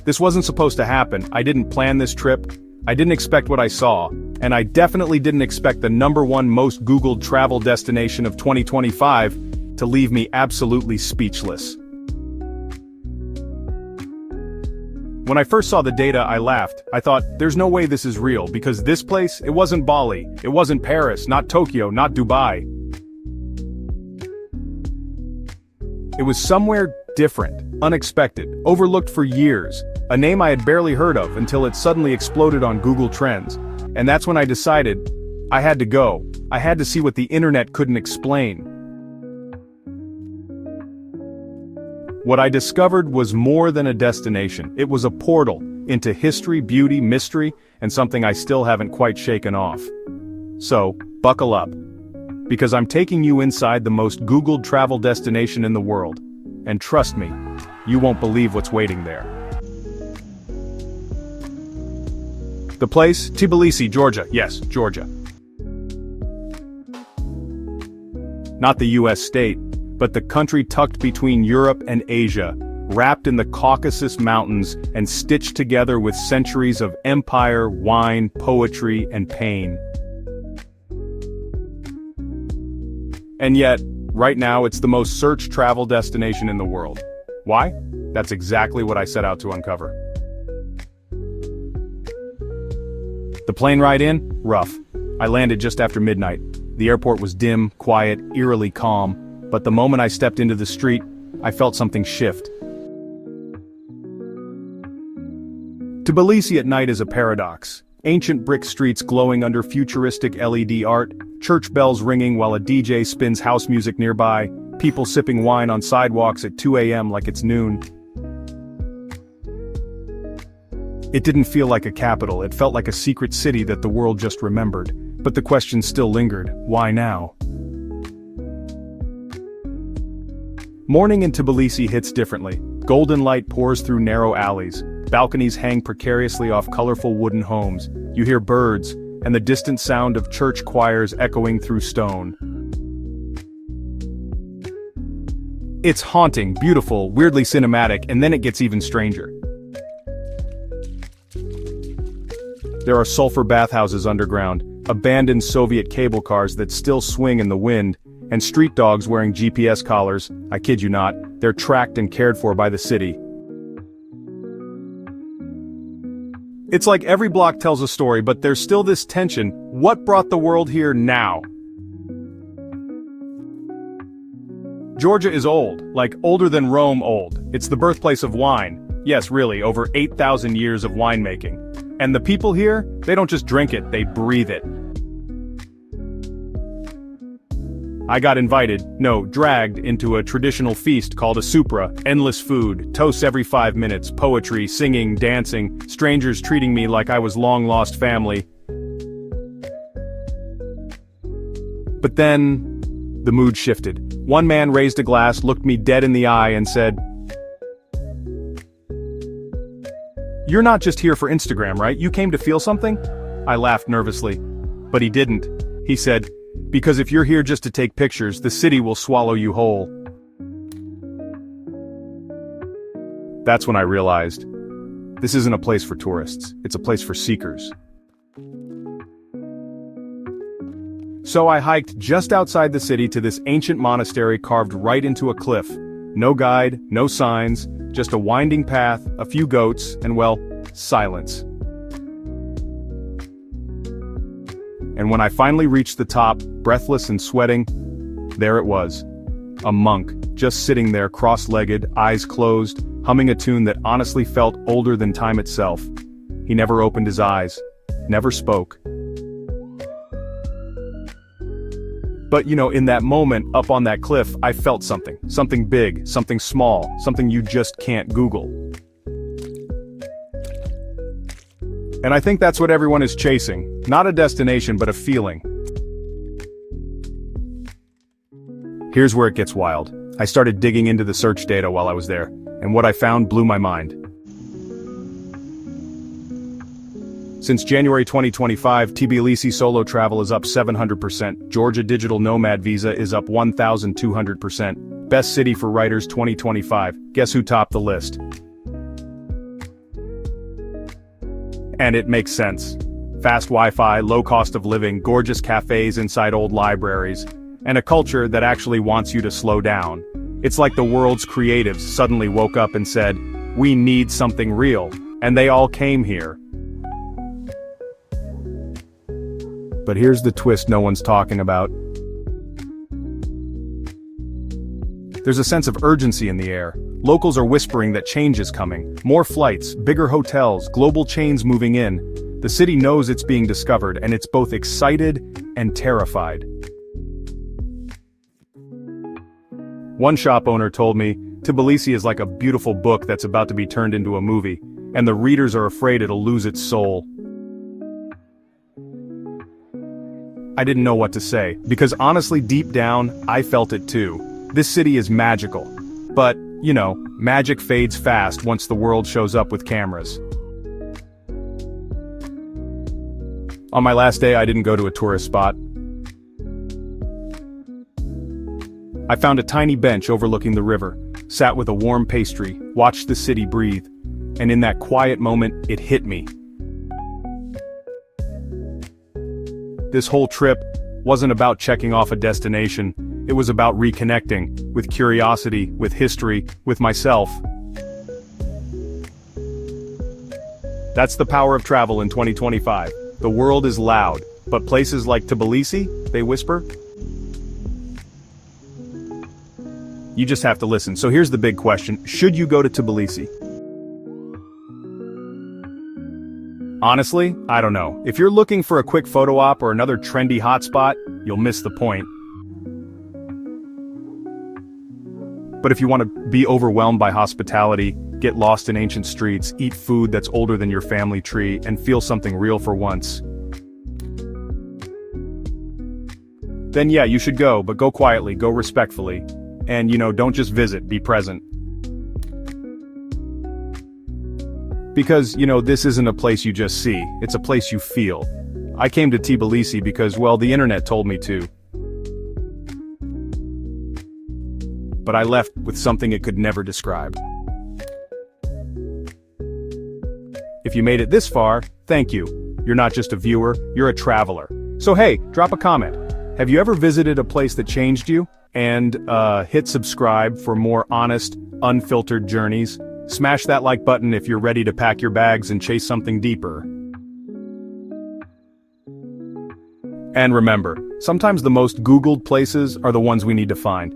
This wasn't supposed to happen. I didn't plan this trip. I didn't expect what I saw, and I definitely didn't expect the #1 most Googled travel destination of 2025 to leave me absolutely speechless. When I first saw the data, I laughed. I thought, there's no way this is real, because this place, it wasn't Bali, it wasn't Paris, not Tokyo, not Dubai. It was somewhere different, unexpected, overlooked for years, a name I had barely heard of until it suddenly exploded on Google Trends. And that's when I decided, I had to go. I had to see what the internet couldn't explain. What I discovered was more than a destination. It was a portal into history, beauty, mystery, and something I still haven't quite shaken off. So, buckle up. Because I'm taking you inside the most Googled travel destination in the world. And trust me, you won't believe what's waiting there. The place? Tbilisi, Georgia. Yes, Georgia. Not the US state, but the country tucked between Europe and Asia, wrapped in the Caucasus Mountains and stitched together with centuries of empire, wine, poetry, and pain. And yet, right now it's the most searched travel destination in the world. Why? That's exactly what I set out to uncover. The plane ride in? Rough. I landed just after midnight. The airport was dim, quiet, eerily calm, but the moment I stepped into the street, I felt something shift. Tbilisi at night is a paradox. Ancient brick streets glowing under futuristic LED art, church bells ringing while a DJ spins house music nearby, people sipping wine on sidewalks at 2 a.m. like it's noon. It didn't feel like a capital, it felt like a secret city that the world just remembered. But the question still lingered, why now? Morning in Tbilisi hits differently. Golden light pours through narrow alleys. Balconies hang precariously off colorful wooden homes. You hear birds, and the distant sound of church choirs echoing through stone. It's haunting, beautiful, weirdly cinematic, and then it gets even stranger. There are sulfur bathhouses underground, abandoned Soviet cable cars that still swing in the wind, and street dogs wearing GPS collars. I kid you not, they're tracked and cared for by the city. It's like every block tells a story, but there's still this tension. What brought the world here now? Georgia is old, like older than Rome old. It's the birthplace of wine. Yes, really, over 8,000 years of winemaking. And the people here, they don't just drink it, they breathe it. I got invited, no, dragged into a traditional feast called a supra, endless food, toasts every 5 minutes, poetry, singing, dancing, strangers treating me like I was long-lost family. But then, the mood shifted. One man raised a glass, looked me dead in the eye and said, "You're not just here for Instagram, right? You came to feel something?" I laughed nervously. But he didn't. He said, "Because if you're here just to take pictures, the city will swallow you whole." That's when I realized, this isn't a place for tourists, it's a place for seekers. So I hiked just outside the city to this ancient monastery carved right into a cliff. No guide, no signs, just a winding path, a few goats, and well, silence. And when I finally reached the top, breathless and sweating, there it was. A monk, just sitting there cross-legged, eyes closed, humming a tune that honestly felt older than time itself. He never opened his eyes, never spoke. But in that moment, up on that cliff, I felt something big, something small, something you just can't Google. And I think that's what everyone is chasing, not a destination but a feeling. Here's where it gets wild. I started digging into the search data while I was there, and what I found blew my mind. Since January 2025, Tbilisi solo travel is up 700%, Georgia digital nomad visa is up 1,200%. Best city for writers 2025, guess who topped the list? And it makes sense. Fast Wi-Fi, low cost of living, gorgeous cafes inside old libraries, and a culture that actually wants you to slow down. It's like the world's creatives suddenly woke up and said, "We need something real," and they all came here. But here's the twist no one's talking about. There's a sense of urgency in the air. Locals are whispering that change is coming. More flights, bigger hotels, global chains moving in. The city knows it's being discovered, and it's both excited and terrified. One shop owner told me, Tbilisi is like a beautiful book that's about to be turned into a movie, and the readers are afraid it'll lose its soul. I didn't know what to say, because honestly deep down, I felt it too. This city is magical. But, you know, magic fades fast once the world shows up with cameras. On my last day, I didn't go to a tourist spot. I found a tiny bench overlooking the river, sat with a warm pastry, watched the city breathe, and in that quiet moment, it hit me. This whole trip wasn't about checking off a destination, it was about reconnecting, with curiosity, with history, with myself. That's the power of travel in 2025. The world is loud, but places like Tbilisi, they whisper. You just have to listen. So here's the big question, should you go to Tbilisi? Honestly, I don't know. If you're looking for a quick photo op or another trendy hotspot, you'll miss the point. But if you want to be overwhelmed by hospitality, get lost in ancient streets, eat food that's older than your family tree, and feel something real for once, then yeah, you should go, but go quietly, go respectfully. And don't just visit, be present. Because, this isn't a place you just see, it's a place you feel. I came to Tbilisi because, well, the internet told me to. But I left with something it could never describe. If you made it this far, thank you. You're not just a viewer, you're a traveler. So hey, drop a comment. Have you ever visited a place that changed you? And hit subscribe for more honest, unfiltered journeys. Smash that like button if you're ready to pack your bags and chase something deeper. And remember, sometimes the most Googled places are the ones we need to find.